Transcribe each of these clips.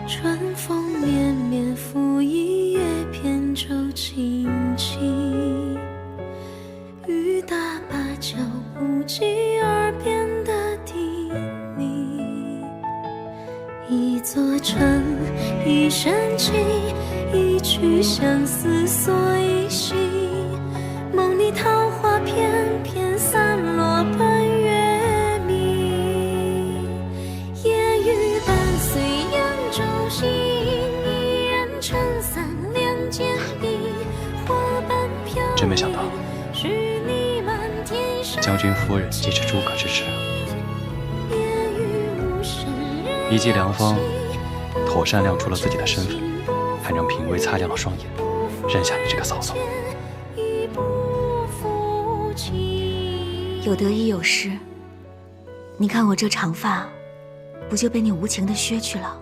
春风绵绵，拂一叶扁舟轻轻。雨打芭蕉，不及耳边的低鸣。一座城，一声情，一曲相思锁一心。梦里桃花片片散落奔月明。夜雨伴随扬州行，一人撑伞两肩并。花瓣飘真没想到将军夫人既是诸葛之侄，一骑良方，妥善亮出了自己的身份，还让嫔妃擦亮了双眼，认下你这个嫂嫂。有得亦有失，你看我这长发，不就被你无情的削去了？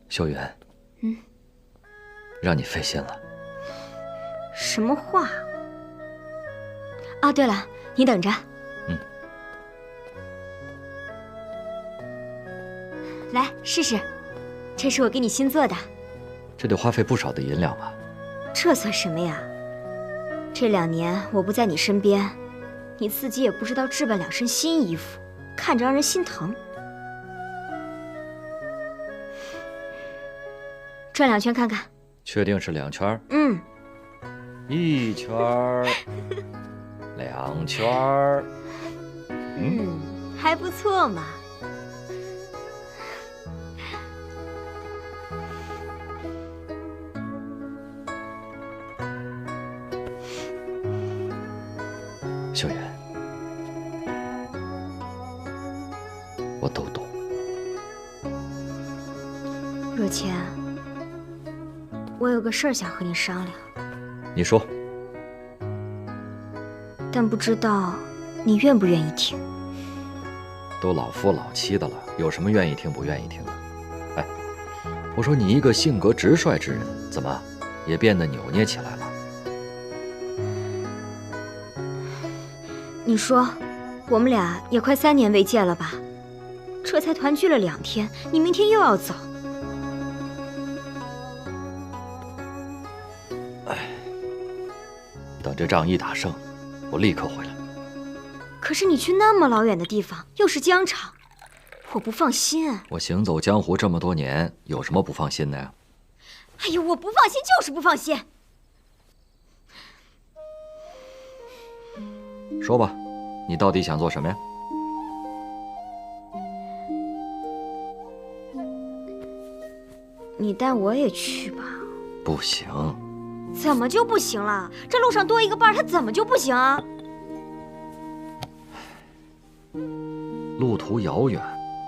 秀媛，让你费心了。什么话？啊，对了，你等着。来试试，这是我给你新做的。这得花费不少的银两吧？这算什么呀？这2年我不在你身边，你自己也不知道置办2身新衣服，看着让人心疼。转2圈看看。确定是2圈？嗯。1圈，2圈。还不错嘛。秀媛，我都懂。若谦，我有个事儿想和你商量。你说。但不知道你愿不愿意听。都老夫老妻的了，有什么愿意听不愿意听的？哎，我说你一个性格直率之人，怎么也变得扭捏起来了？你说，我们俩也快3年未见了吧？这才团聚了2天，你明天又要走。等这仗一打胜，我立刻回来。可是你去那么老远的地方，又是疆场，我不放心啊。我行走江湖这么多年，有什么不放心的呀？哎呦，我不放心就是不放心。说吧，你到底想做什么呀？你带我也去吧。不行。怎么就不行了？这路上多一个伴儿，他怎么就不行啊？路途遥远，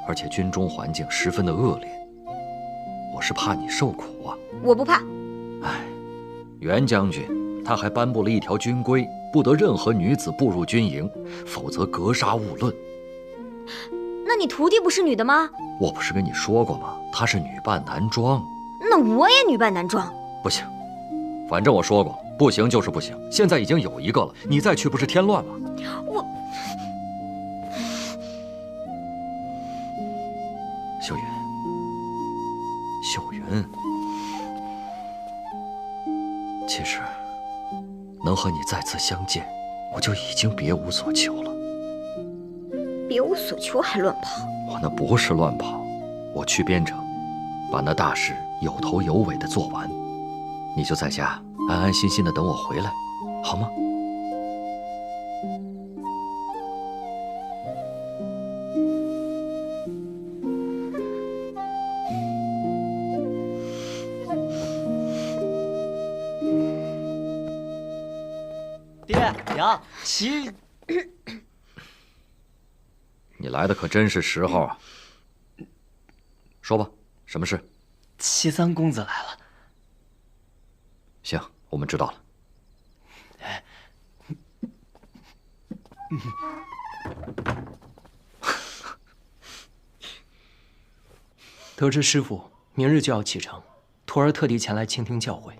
而且军中环境十分的恶劣，我是怕你受苦啊。我不怕。哎，袁将军他还颁布了一条军规，不得任何女子步入军营，否则格杀勿论。那你徒弟不是女的吗？我不是跟你说过吗？她是女扮男装。那我也女扮男装。不行，反正我说过，不行就是不行。现在已经有一个了，你再去不是添乱吗？秀云，秀云，其实能和你再次相见，我就已经别无所求了。别无所求还乱跑？我那不是乱跑，我去边城，把那大事有头有尾的做完，你就在家安安心心的等我回来，好吗？爹娘，齐，你来的可真是时候啊！说吧，什么事？齐三公子来了。行，我们知道了。得知师傅明日就要启程，徒儿特地前来倾听教诲。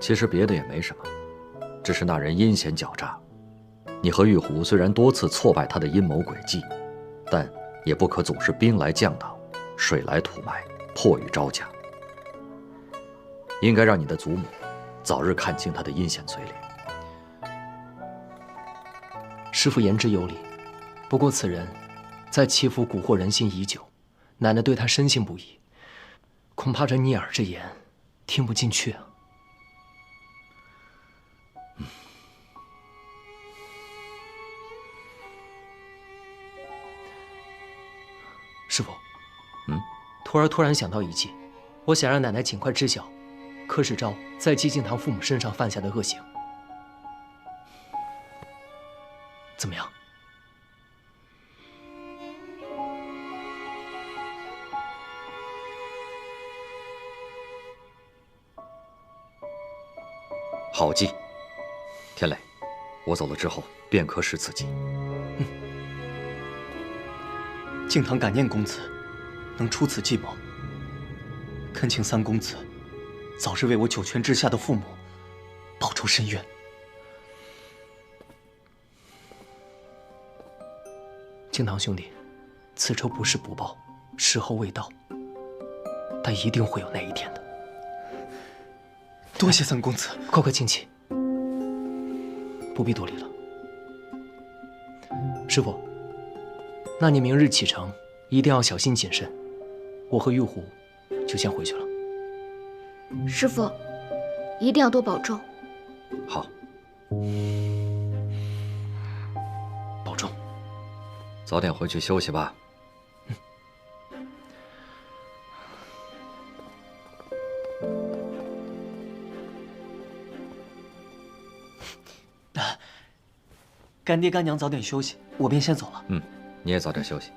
其实别的也没什么，只是那人阴险狡诈。你和玉虎虽然多次挫败他的阴谋诡计，但也不可总是兵来将挡，水来土埋，迫于招架。应该让你的祖母早日看清他的阴险嘴脸。师傅言之有理，不过此人在祈福蛊惑人心已久，奶奶对他深信不疑，恐怕这逆耳之言听不进去啊。师傅，徒儿突然想到一计，我想让奶奶尽快知晓柯世昭在寂静堂父母身上犯下的恶行，怎么样？好计，天磊，我走了之后便可使此计。敬堂感念公子能出此计谋，恳请三公子早日为我九泉之下的父母报仇伸冤。敬堂兄弟，此仇不是不报，时候未到，但一定会有那一天的。多谢三公子，快请起，不必多礼了。师傅，那你明日启程一定要小心谨慎，我和玉虎就先回去了。师傅，一定要多保重。好，保重，早点回去休息吧。干爹干娘早点休息，我便先走了。你也早点休息。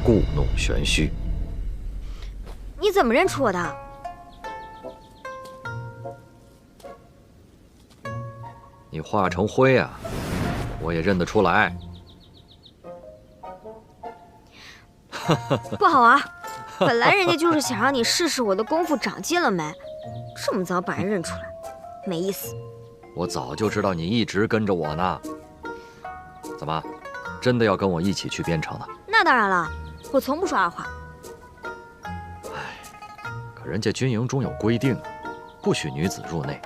故弄玄虚。你怎么认出我的？你化成灰啊，我也认得出来。不好玩，本来人家就是想让你试试我的功夫长进了没，这么早把人认出来，没意思。我早就知道你一直跟着我呢。怎么，真的要跟我一起去边城呢？那当然了，我从不说二话。可人家军营中有规定，不许女子入内。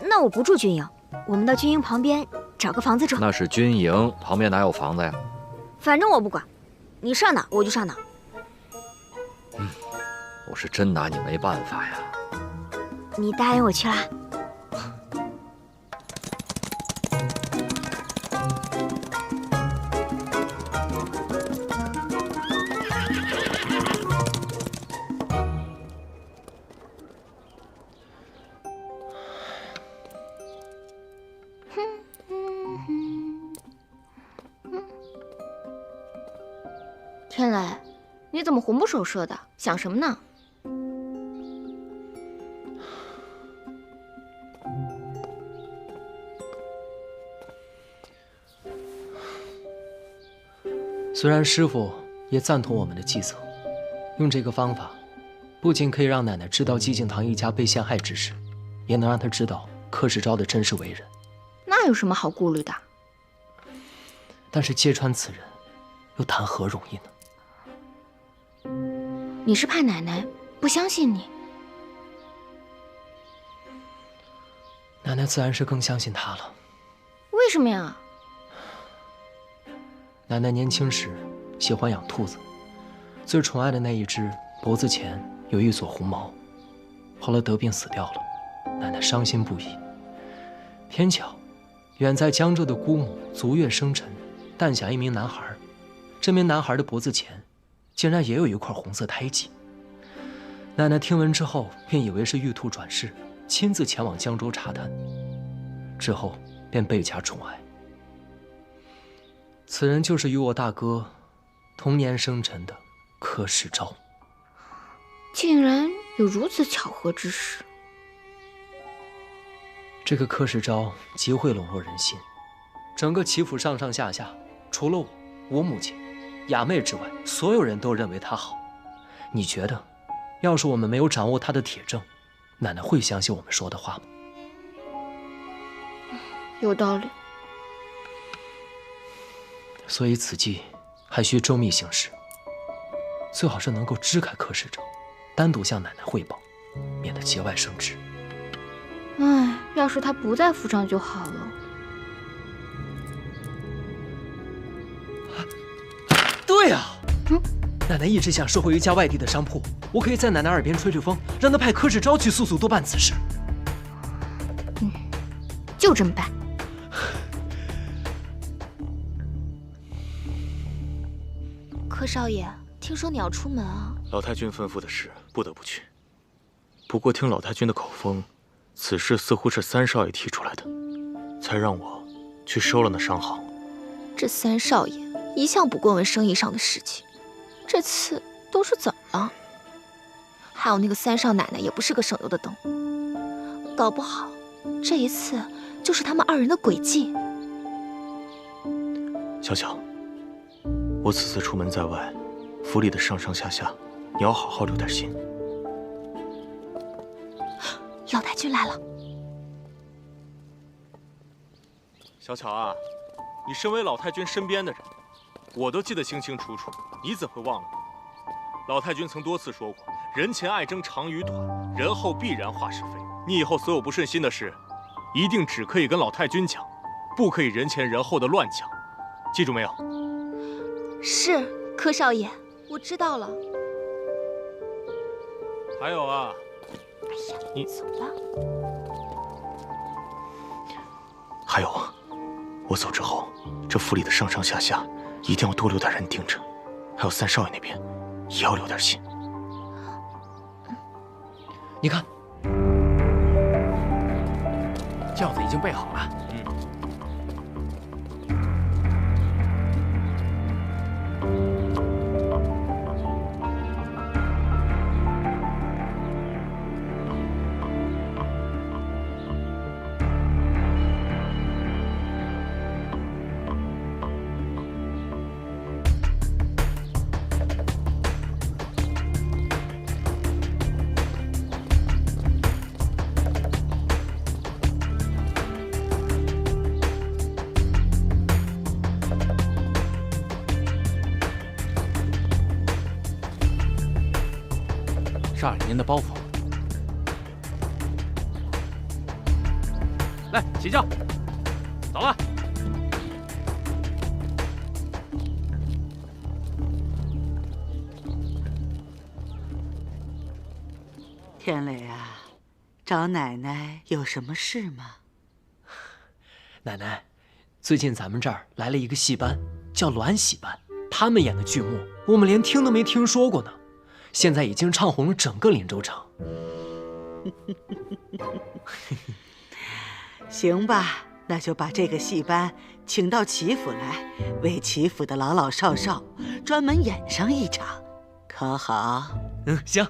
那我不住军营，我们到军营旁边找个房子住。那是军营，旁边哪有房子呀？反正我不管，你上哪我就上哪。我是真拿你没办法呀。你答应我去啦？天雷，你怎么魂不守舍的？想什么呢？虽然师傅也赞同我们的计策，用这个方法，不仅可以让奶奶知道寂静堂一家被陷害之事，也能让她知道柯世昭的真实为人。那有什么好顾虑的？但是揭穿此人，又谈何容易呢？你是怕奶奶不相信你？奶奶自然是更相信他了。为什么呀？奶奶年轻时喜欢养兔子，最宠爱的那一只脖子前有一撮红毛，后来得病死掉了，奶奶伤心不已。偏巧，远在江浙的姑母足月生辰，诞下一名男孩，这名男孩的脖子前竟然也有一块红色胎记。奶奶听闻之后，便以为是玉兔转世，亲自前往江州查探，之后便倍加宠爱。此人就是与我大哥同年生辰的柯世昭。竟然有如此巧合之事。这个柯世昭极会笼络人心，整个齐府上上下下，除了我母亲、雅妹之外，所有人都认为他好。你觉得，要是我们没有掌握他的铁证，奶奶会相信我们说的话吗？有道理。所以此计还需周密行事，最好是能够支开柯世昭，单独向奶奶汇报，免得节外生枝。唉，要是他不在府上就好了。对呀，奶奶一直想收回一家外地的商铺，我可以在奶奶耳边吹吹风，让她派柯世昭去速速多办此事。就这么办。柯少爷，听说你要出门啊？老太君吩咐的事，不得不去。不过听老太君的口风，此事似乎是三少爷提出来的，才让我去收了那商行。这三少爷一向不过问生意上的事情，这次都是怎么了？还有那个三少奶奶也不是个省油的灯，搞不好这一次就是他们二人的诡计。小巧，我此次出门在外，府里的上上下下，你要好好留点心。老太君来了。小巧啊，你身为老太君身边的人，我都记得清清楚楚，你怎会忘了？老太君曾多次说过，人前爱争长与短，人后必然话是非。你以后所有不顺心的事，一定只可以跟老太君讲，不可以人前人后的乱讲，记住没有？是，柯少爷，我知道了。还有啊，哎呀，你走吧。还有，我走之后，这府里的上上下下一定要多留点人盯着，还有三少爷那边也要留点心。你看，轿子已经备好了。少爷您的包袱。来，起轿，走了。天磊啊，找奶奶有什么事吗？奶奶，最近咱们这儿来了一个戏班，叫鸾喜班，他们演的剧目，我们连听都没听说过呢。现在已经唱红了整个林州城。行吧，那就把这个戏班请到齐府来，为齐府的老老少少专门演上一场，可好？行。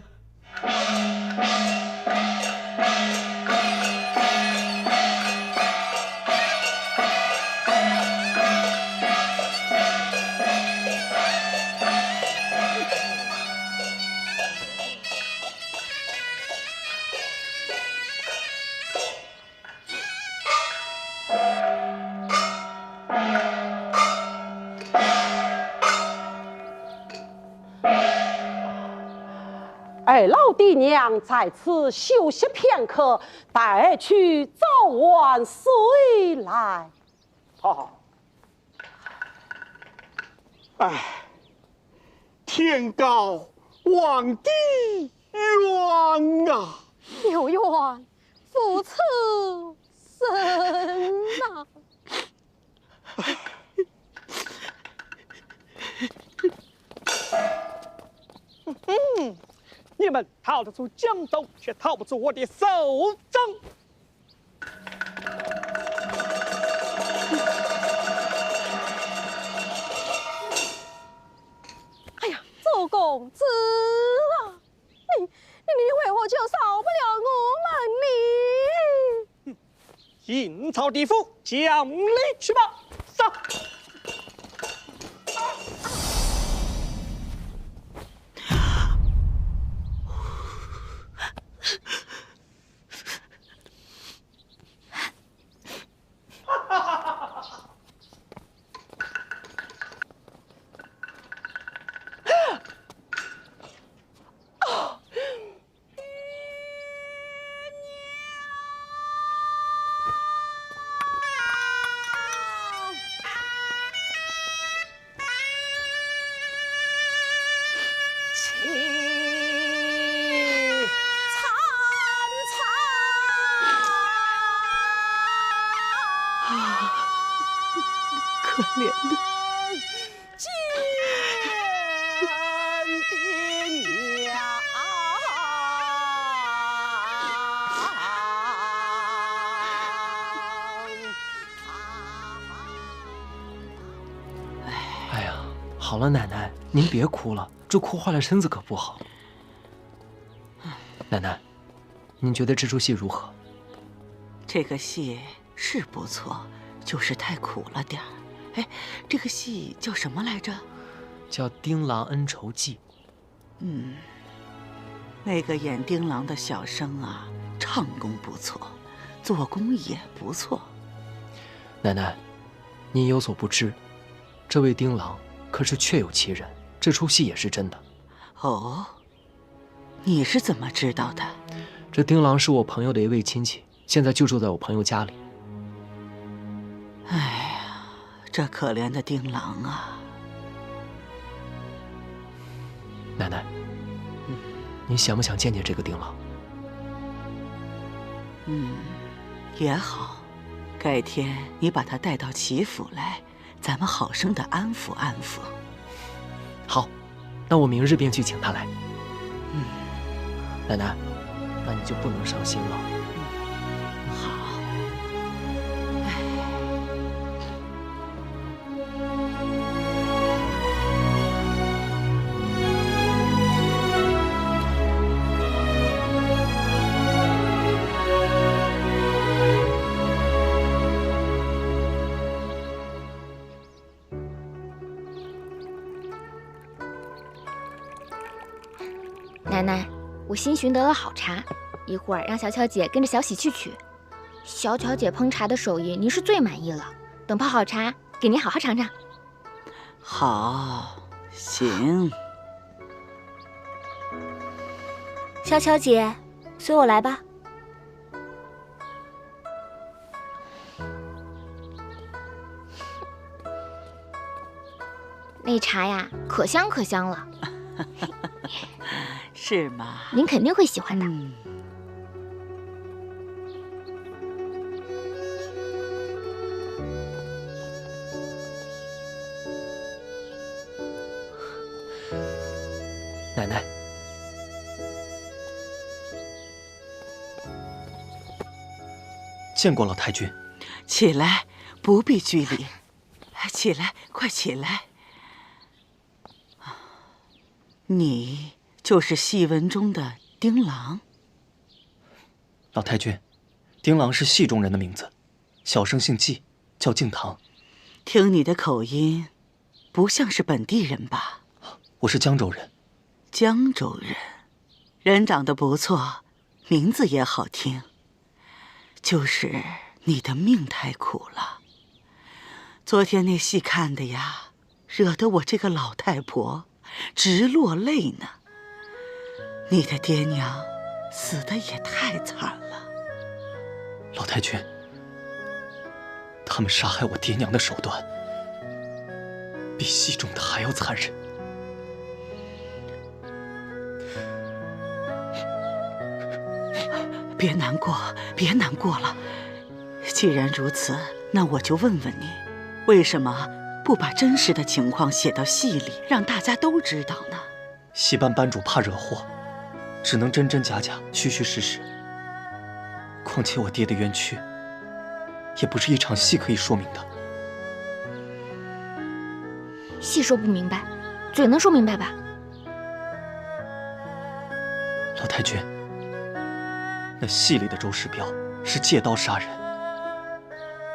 二老爹娘在此休息片刻，待去早晚随来。好。哎，天高望地远啊！有缘父此生啊！你们逃得出江东，却逃不出我的手掌。哎呀，周公子啊，你为何就少不了我们呢？阴曹地府，将你去吧！上。可怜的见爹娘。哎呀，好了，奶奶，您别哭了，这哭坏了身子可不好。奶奶，您觉得这出戏如何？这个戏是不错，就是太苦了点儿。哎，这个戏叫什么来着？叫《丁郎恩仇记》。那个演丁郎的小生啊，唱功不错，做工也不错。奶奶，您有所不知，这位丁郎可是确有其人，这出戏也是真的。哦，你是怎么知道的？这丁郎是我朋友的一位亲戚，现在就住在我朋友家里。哎呀，这可怜的丁郎啊！奶奶，您想不想见见这个丁郎？也好，改天你把他带到齐府来，咱们好生的安抚安抚。好，那我明日便去请他来。奶奶，那你就不能伤心了。好。奶奶，我新寻得了好茶，一会儿让小巧姐跟着小喜去取。小巧姐烹茶的手艺，您是最满意了。等泡好茶，给您好好尝尝。好，行。小巧姐，随我来吧。那茶呀，可香可香了。是吗？您肯定会喜欢的。奶奶，见过老太君。起来，不必拘礼。起来，快起来。你就是戏文中的丁郎。老太君，丁郎是戏中人的名字，小生姓纪，叫敬堂。听你的口音，不像是本地人吧？我是江州人。江州人，人长得不错，名字也好听。就是你的命太苦了。昨天那戏看的呀，惹得我这个老太婆直落泪呢。你的爹娘死得也太惨了。老太君，他们杀害我爹娘的手段，比戏中的还要残忍。别难过，别难过了。既然如此，那我就问问你，为什么不把真实的情况写到戏里，让大家都知道呢？戏班班主怕惹祸，只能真真假假、虚虚实实。况且我爹的冤屈，也不是一场戏可以说明的。戏说不明白，嘴能说明白吧？老太君，那戏里的周世彪是借刀杀人，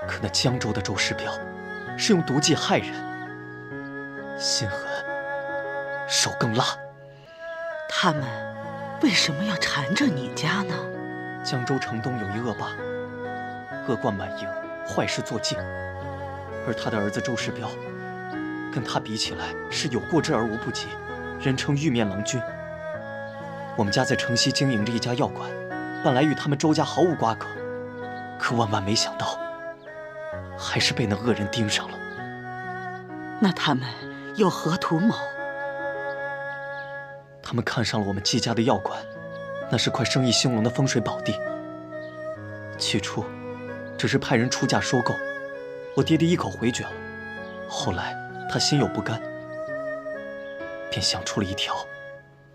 可那江州的周世彪是用毒计害人，心狠，手更辣。他们为什么要缠着你家呢？江州城东有一恶霸，恶贯满盈，坏事做尽，而他的儿子周世彪，跟他比起来是有过之而无不及，人称玉面郎君。我们家在城西经营着一家药馆，本来与他们周家毫无瓜葛，可万万没想到，还是被那恶人盯上了。那他们有何图谋？他们看上了我们季家的药馆，那是块生意兴隆的风水宝地。起初，只是派人出价收购，我爹爹一口回绝了。后来他心有不甘，便想出了一条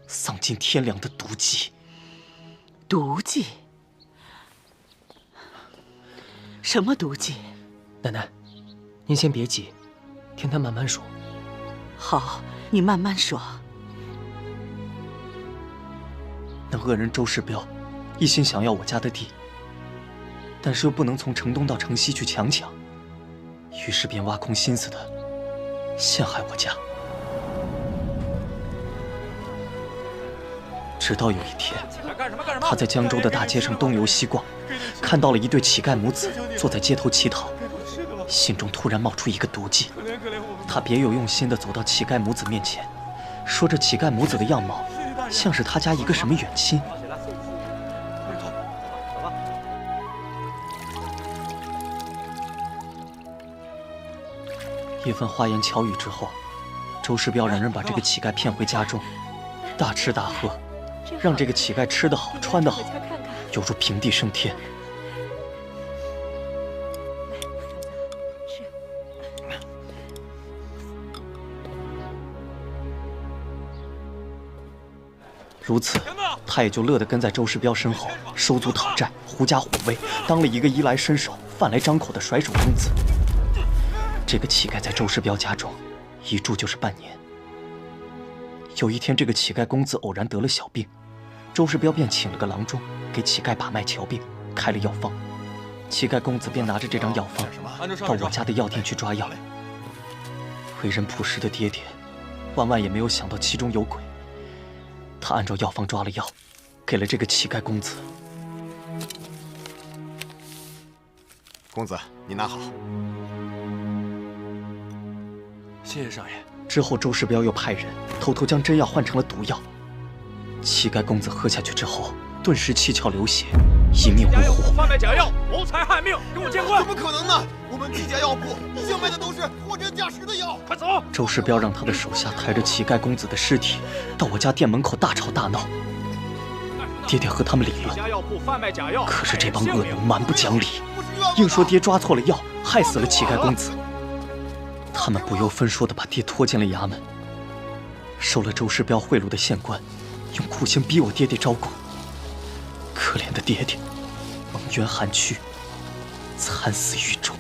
丧尽天良的毒计。毒计？什么毒计？奶奶，您先别急，听他慢慢说。好，你慢慢说。那恶人周世彪一心想要我家的地，但是又不能从城东到城西去强抢，于是便挖空心思的陷害我家。直到有一天，他在江州的大街上东游西逛，看到了一对乞丐母子坐在街头乞讨，心中突然冒出一个毒计。他别有用心地走到乞丐母子面前，说这乞丐母子的样貌像是他家一个什么远亲。一番花言巧语之后，周世彪让人把这个乞丐骗回家中，大吃大喝，让这个乞丐吃得好穿得好，犹如平地升天。如此，他也就乐得跟在周世彪身后收租讨债，狐假虎威，当了一个衣来伸手、饭来张口的甩手公子。这个乞丐在周世彪家中一住就是半年。有一天，这个乞丐公子偶然得了小病，周世彪便请了个郎中给乞丐把脉瞧病，开了药方。乞丐公子便拿着这张药方到我家的药店去抓药。为人朴实的爹爹，万万也没有想到其中有鬼。他按照药方抓了药，给了这个乞丐公子。公子，你拿好。谢谢少爷。之后，周世彪又派人偷偷将真药换成了毒药，乞丐公子喝下去之后，顿时七窍流血，一命呜呼。贩卖假药，谋财害命，给我见官！怎么可能呢？我们季家药铺一向卖的都是货真价实的药。快走！周世彪让他的手下抬着乞丐公子的尸体到我家店门口大吵大闹。爹爹和他们理论，可是这帮恶奴蛮不讲理，硬说爹抓错了药，害死了乞丐公子。他们不由分说地把爹拖进了衙门。收了周世彪贿赂的县官，用酷刑逼我爹爹招供。可怜的爹爹，蒙冤寒屈，惨死狱中。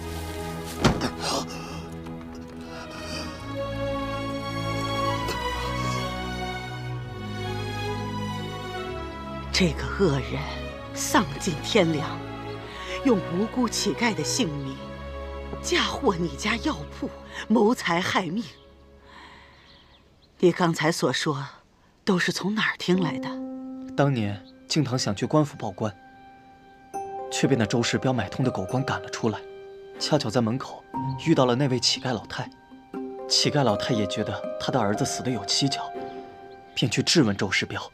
这个恶人丧尽天良，用无辜乞丐的性命嫁祸你家药铺，谋财害命。你刚才所说都是从哪儿听来的？当年敬堂想去官府报官，却被那周世彪买通的狗官赶了出来。恰巧在门口遇到了那位乞丐老太，乞丐老太也觉得他的儿子死得有蹊跷，便去质问周世彪。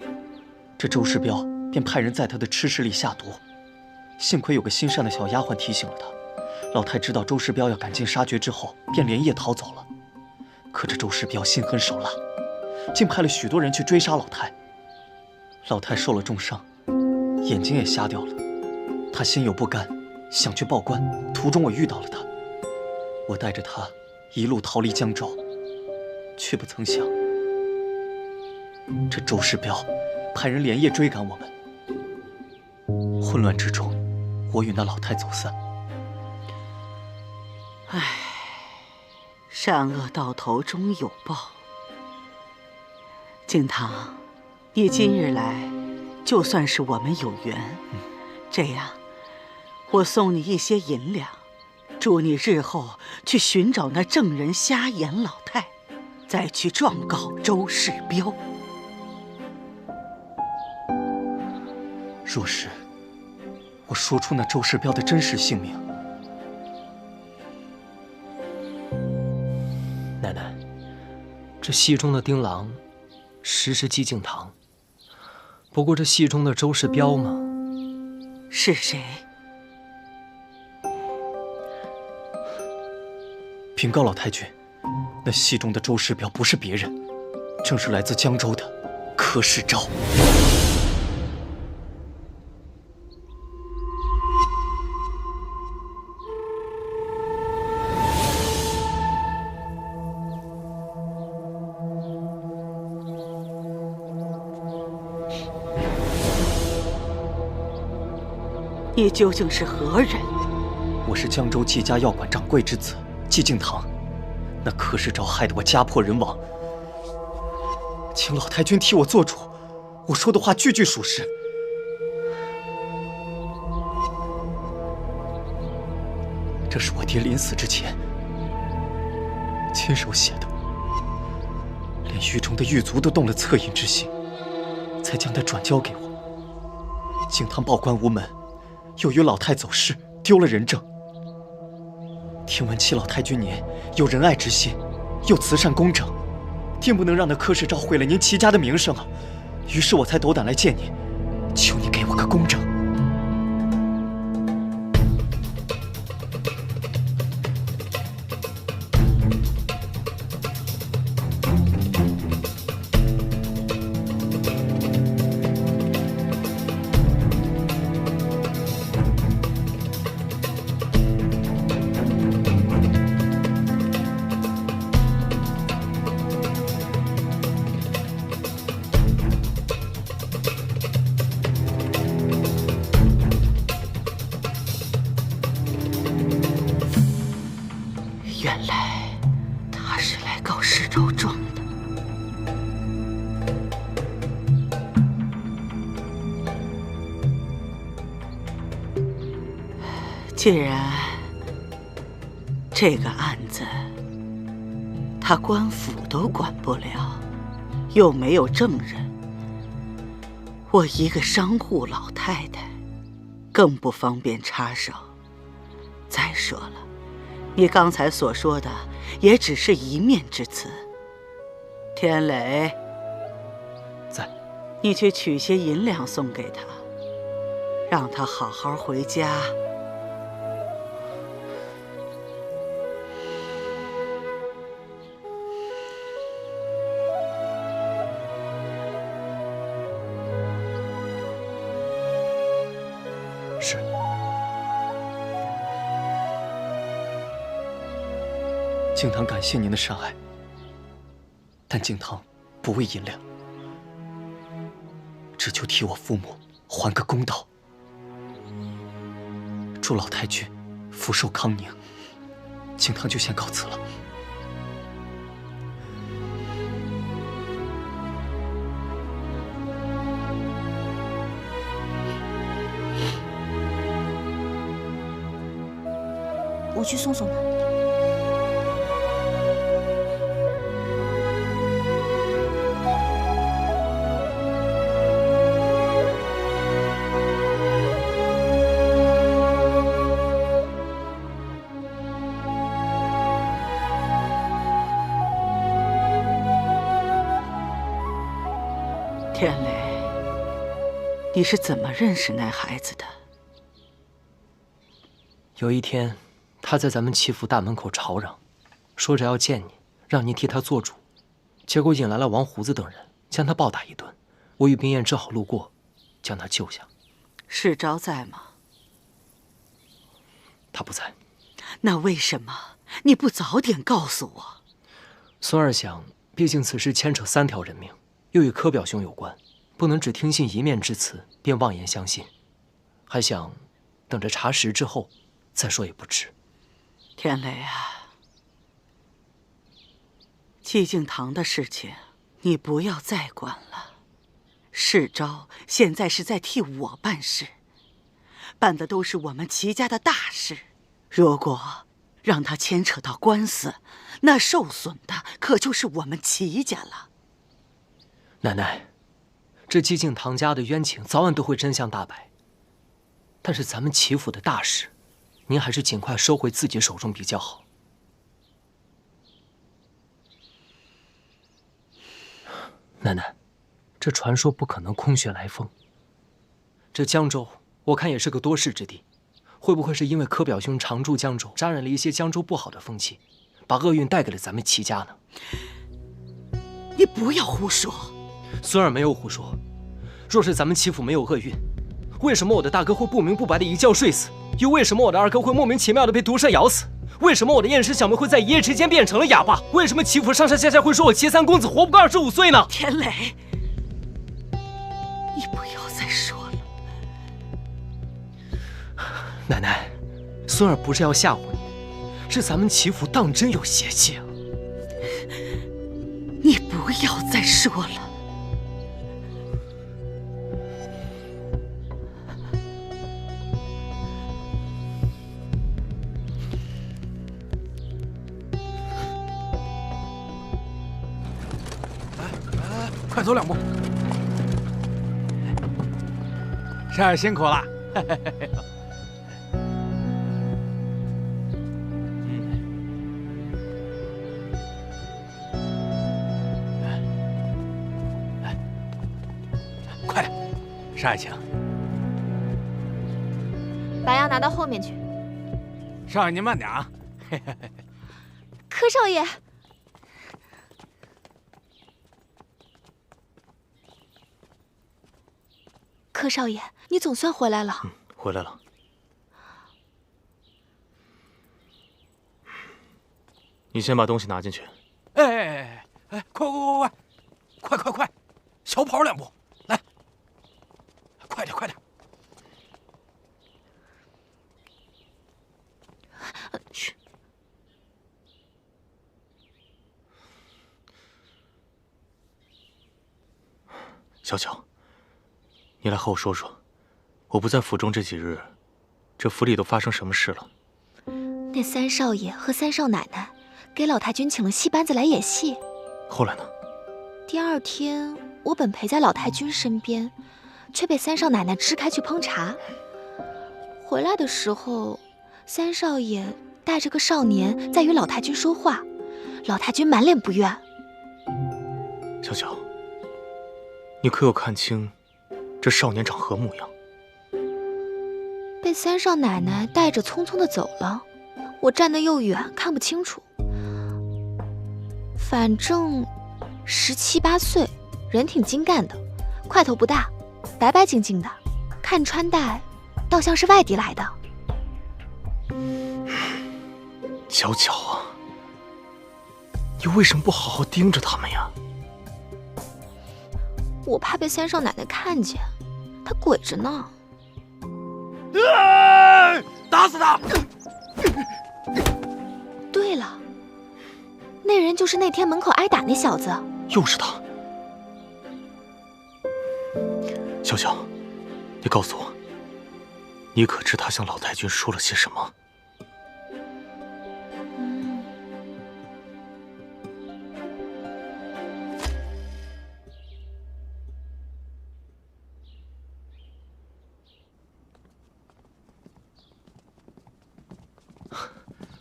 这周世彪便派人在他的吃食里下毒，幸亏有个心善的小丫鬟提醒了他。老太知道周世彪要赶尽杀绝之后，便连夜逃走了。可这周世彪心狠手辣，竟派了许多人去追杀老太。老太受了重伤，眼睛也瞎掉了。他心有不甘，想去报官，途中我遇到了他，我带着他一路逃离江州，却不曾想这周世彪派人连夜追赶我们。混乱之中，我与那老太走散。唉，善恶到头终有报。敬堂，你今日来，就算是我们有缘。这样，我送你一些银两，祝你日后去寻找那证人瞎眼老太，再去状告周世彪。若是我说出那周世彪的真实姓名，奶奶，这戏中的丁郎实是季敬堂，不过这戏中的周世彪嘛，是谁？禀告老太君，那戏中的周世彪不是别人，正是来自江州的柯世昭。你究竟是何人？我是江州季家药馆掌柜之子季敬堂，那柯世昭害得我家破人亡，请老太君替我做主，我说的话句句属实。这是我爹临死之前亲手写的，连狱中的狱卒都动了恻隐之心，才将它转交给我。敬堂报官无门，又与老太走失，丢了人证。听闻齐老太君您有仁爱之心，又慈善公正，定不能让那柯世昭毁了您齐家的名声啊！于是我才斗胆来见您，求你给我个公正。原来他是来告世昭状的。既然这个案子他官府都管不了，又没有证人，我一个商户老太太更不方便插手。再说了，你刚才所说的也只是一面之词。天磊，在。你去取些银两送给他，让他好好回家。是。敬堂感谢您的善爱，但敬堂不为银两，只求替我父母还个公道。祝老太君福寿康宁，敬堂就先告辞了。我去送送他。天雷，你是怎么认识那孩子的？有一天，他在咱们齐府大门口吵嚷，说着要见你，让您替他做主，结果引来了王胡子等人，将他暴打一顿。我与冰燕正好路过，将他救下。世昭在吗？他不在。那为什么你不早点告诉我？孙儿想，毕竟此事牵扯3条人命，又与柯表兄有关，不能只听信一面之词便妄言相信，还想等着查实之后再说也不迟。天雷啊，寂静堂的事情你不要再管了。世昭现在是在替我办事，办的都是我们齐家的大事。如果让他牵扯到官司，那受损的可就是我们齐家了。奶奶，这寂静堂家的冤情早晚都会真相大白。但是咱们齐府的大事，您还是尽快收回自己手中比较好。奶奶，这传说不可能空穴来风。这江州，我看也是个多事之地，会不会是因为柯表兄常驻江州，沾染了一些江州不好的风气，把厄运带给了咱们齐家呢？你不要胡说。孙儿没有胡说。若是咱们齐府没有厄运，为什么我的大哥会不明不白的一觉睡死？又为什么我的二哥会莫名其妙的被毒蛇咬死？为什么我的燕氏小妹会在一夜之间变成了哑巴？为什么齐府上上下下会说我齐三公子活不过25岁呢？天雷，你不要再说了。奶奶，孙儿不是要吓唬你，是咱们齐府当真有邪气啊！你不要再说了。快走2步。少爷辛苦了。快点，少爷请。把药拿到后面去。少爷您慢点啊。柯少爷。柯少爷，你总算回来了。回来了。你先把东西拿进去。哎，快，小跑2步，来，快点。去。小巧。你来和我说说，我不在府中这几日，这府里都发生什么事了？那3少爷和3少奶奶给老太君请了戏班子来演戏。后来呢？第2天，我本陪在老太君身边，却被3少奶奶支开去烹茶。回来的时候，3少爷带着个少年在与老太君说话，老太君满脸不悦。小巧，你可有看清这少年长何模样？被三少奶奶带着匆匆的走了，我站得又远，看不清楚。反正17、18岁，人挺精干的，块头不大，白白净净的，看穿戴倒像是外地来的。小巧啊，你为什么不好好盯着他们呀？我怕被三少奶奶看见，她鬼着呢。打死他！对了，那人就是那天门口挨打那小子。又是他！小巧，你告诉我，你可知他向老太君说了些什么？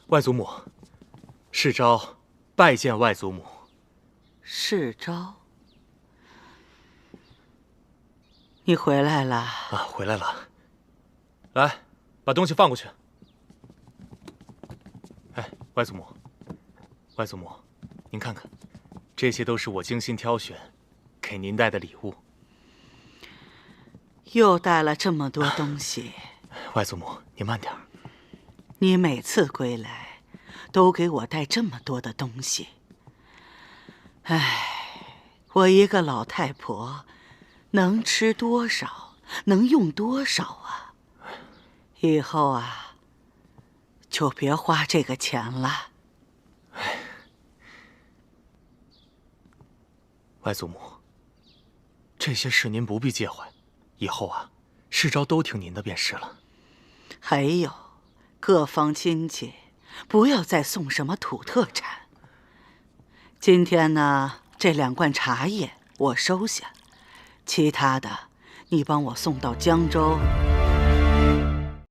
外祖母，世昭拜见外祖母。世昭，你回来了啊，回来了。来，把东西放过去。哎，外祖母，外祖母，您看看，这些都是我精心挑选给您带的礼物。又带了这么多东西。外祖母，您慢点儿。你每次归来，都给我带这么多的东西。唉，我一个老太婆，能吃多少，能用多少啊？以后啊，就别花这个钱了。外祖母，这些事您不必介怀，以后啊，世昭都听您的便是了。还有，各方亲戚，不要再送什么土特产。今天呢，这2罐茶叶我收下，其他的你帮我送到江州